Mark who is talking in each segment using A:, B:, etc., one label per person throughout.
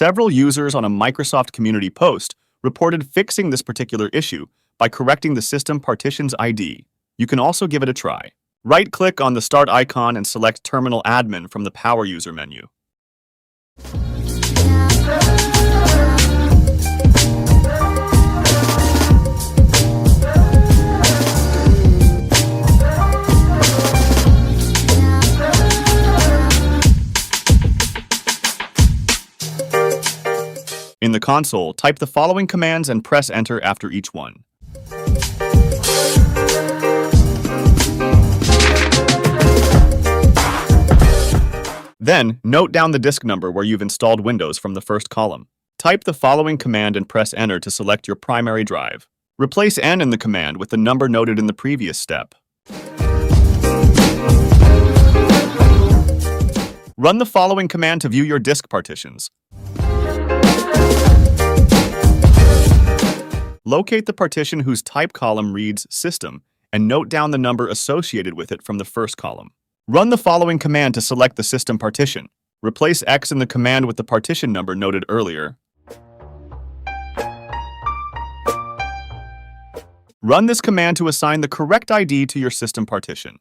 A: Several users on a Microsoft community post reported fixing this particular issue by correcting the system partition's ID. You can also give it a try. Right-click on the Start icon and select Terminal Admin from the Power User menu. In the console, type the following commands and press Enter after each one. Then, note down the disk number where you've installed Windows from the first column. Type the following command and press Enter to select your primary drive. Replace N in the command with the number noted in the previous step. Run the following command to view your disk partitions. Locate the partition whose type column reads System and note down the number associated with it from the first column. Run the following command to select the system partition. Replace X in the command with the partition number noted earlier. Run this command to assign the correct ID to your system partition.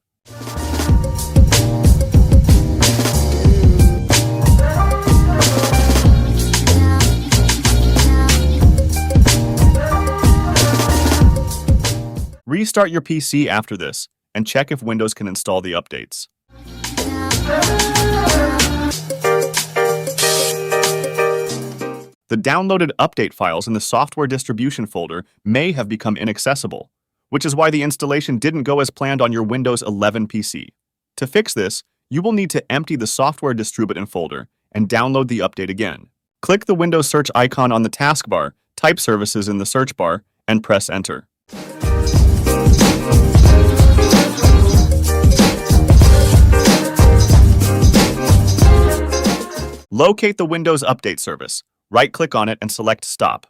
A: Restart your PC after this and check if Windows can install the updates. The downloaded update files in the software distribution folder may have become inaccessible, which is why the installation didn't go as planned on your Windows 11 PC. To fix this, you will need to empty the software distribution folder and download the update again. Click the Windows search icon on the taskbar, type Services in the search bar, and press Enter. Locate the Windows Update service. Right-click on it and select Stop.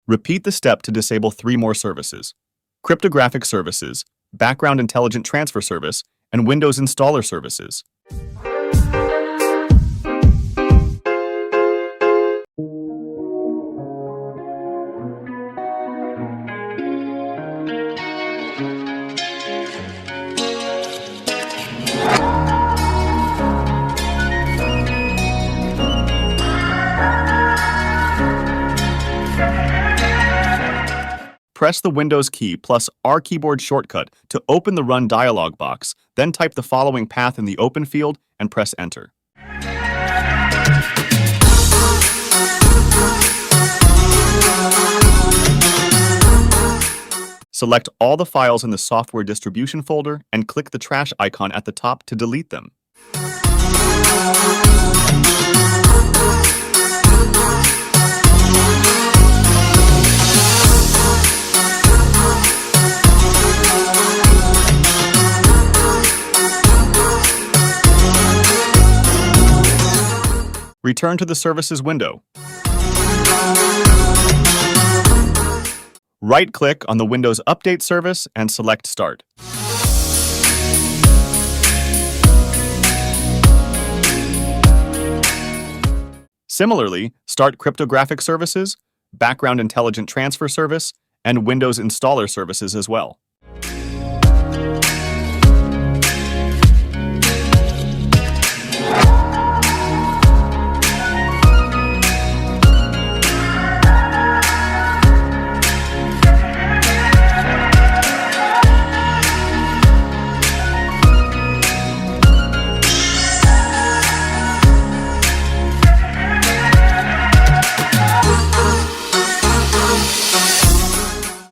A: Repeat the step to disable 3 more services: Cryptographic Services, Background Intelligent Transfer Service, and Windows Installer Services. Press the Windows key plus R keyboard shortcut to open the Run dialog box, then type the following path in the Open field and press Enter. Select all the files in the software distribution folder and click the trash icon at the top to delete them. Return to the Services window. Right-click on the Windows Update service and select Start. Similarly, start Cryptographic Services, Background Intelligent Transfer Service, and Windows Installer Services as well.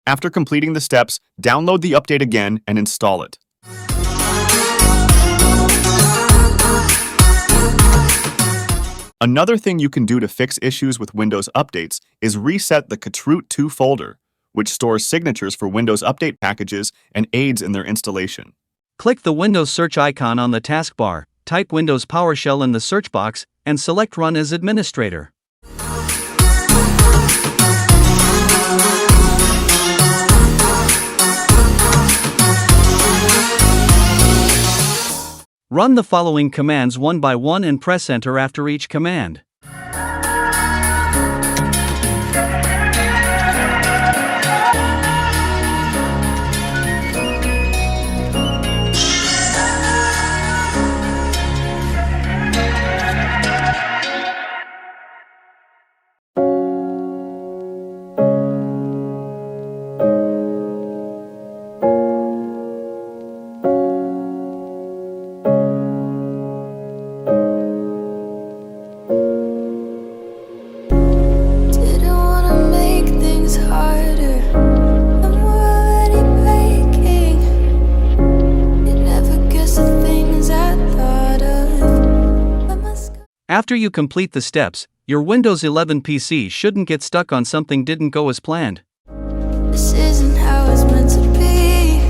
A: After completing the steps, download the update again and install it. Another thing you can do to fix issues with Windows updates is reset the ctrl+2 folder, which stores signatures for Windows update packages and aids in their installation.
B: Click the Windows search icon on the taskbar, type Windows PowerShell in the search box, and select Run as administrator. Run the following commands one by one and press enter after each command. After you complete the steps, your Windows 11 PC shouldn't get stuck on something didn't go as planned.
C: This isn't how it's meant to be.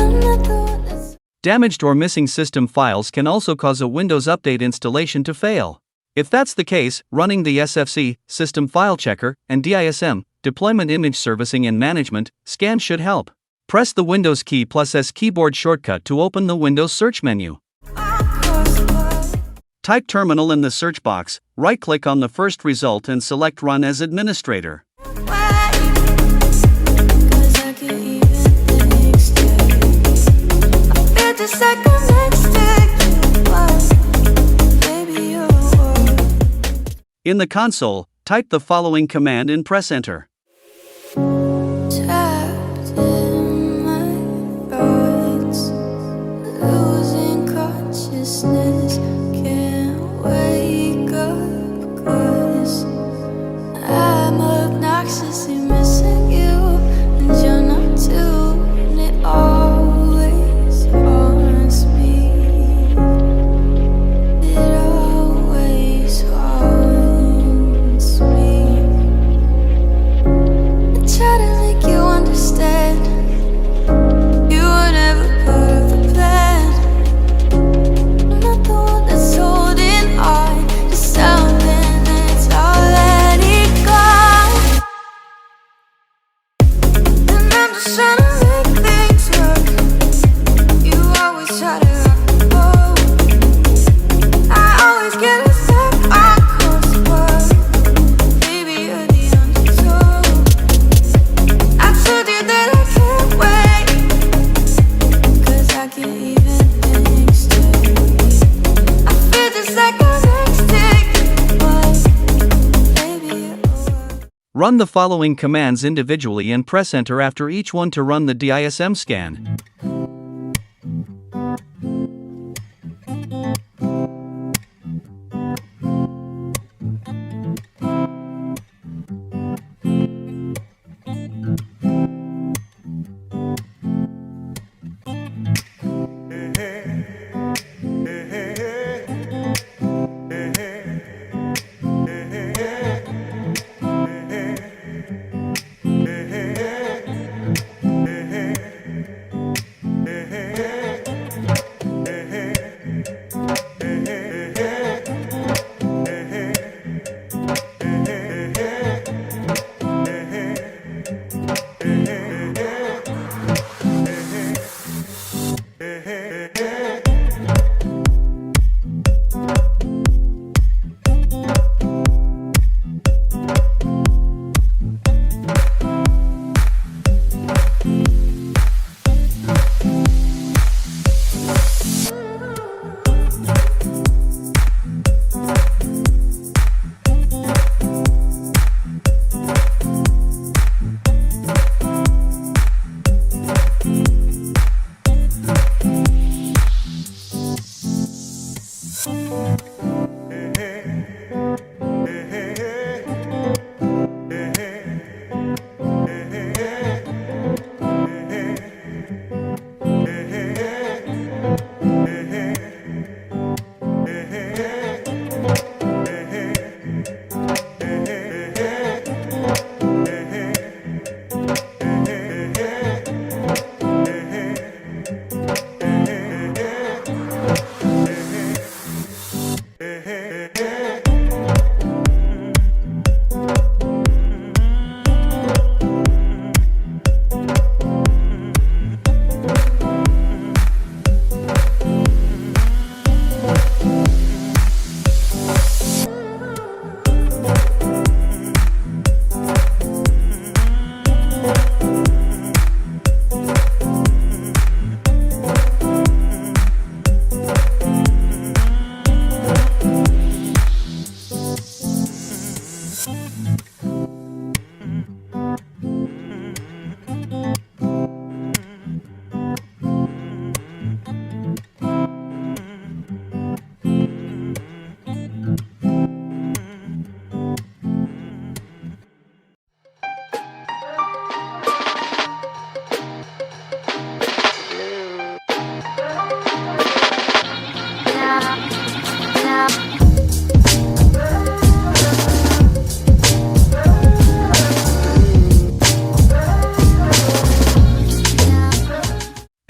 C: I'm not the one that's...
B: Damaged or missing system files can also cause a Windows Update installation to fail. If that's the case, running the SFC, System File Checker, and DISM, Deployment Image Servicing and Management, scan should help. Press the Windows key plus S keyboard shortcut to open the Windows search menu. Type terminal in the search box, right-click on the first result and select Run as Administrator. In the console, type the following command and press enter.
C: Trapped in my thoughts, losing consciousness. Wake up, 'cause I'm obnoxiously missing you, and you're not too, and it always haunts me. It always haunts me. I try to make you understand, you were never part of the plan. I'm not the one that's holding on to something that's already gone. And I'm just trying to make things work. You always try to rock the boat. I always get us back on course, but baby, you're the undertow. I told you that I can't wait, 'cause I can't even think straight. I feel just like I'm next to, but baby,
B: Run the following commands individually and press enter after each one to run the DISM scan.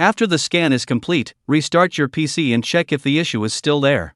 B: After the scan is complete, restart your PC and check if the issue is still there.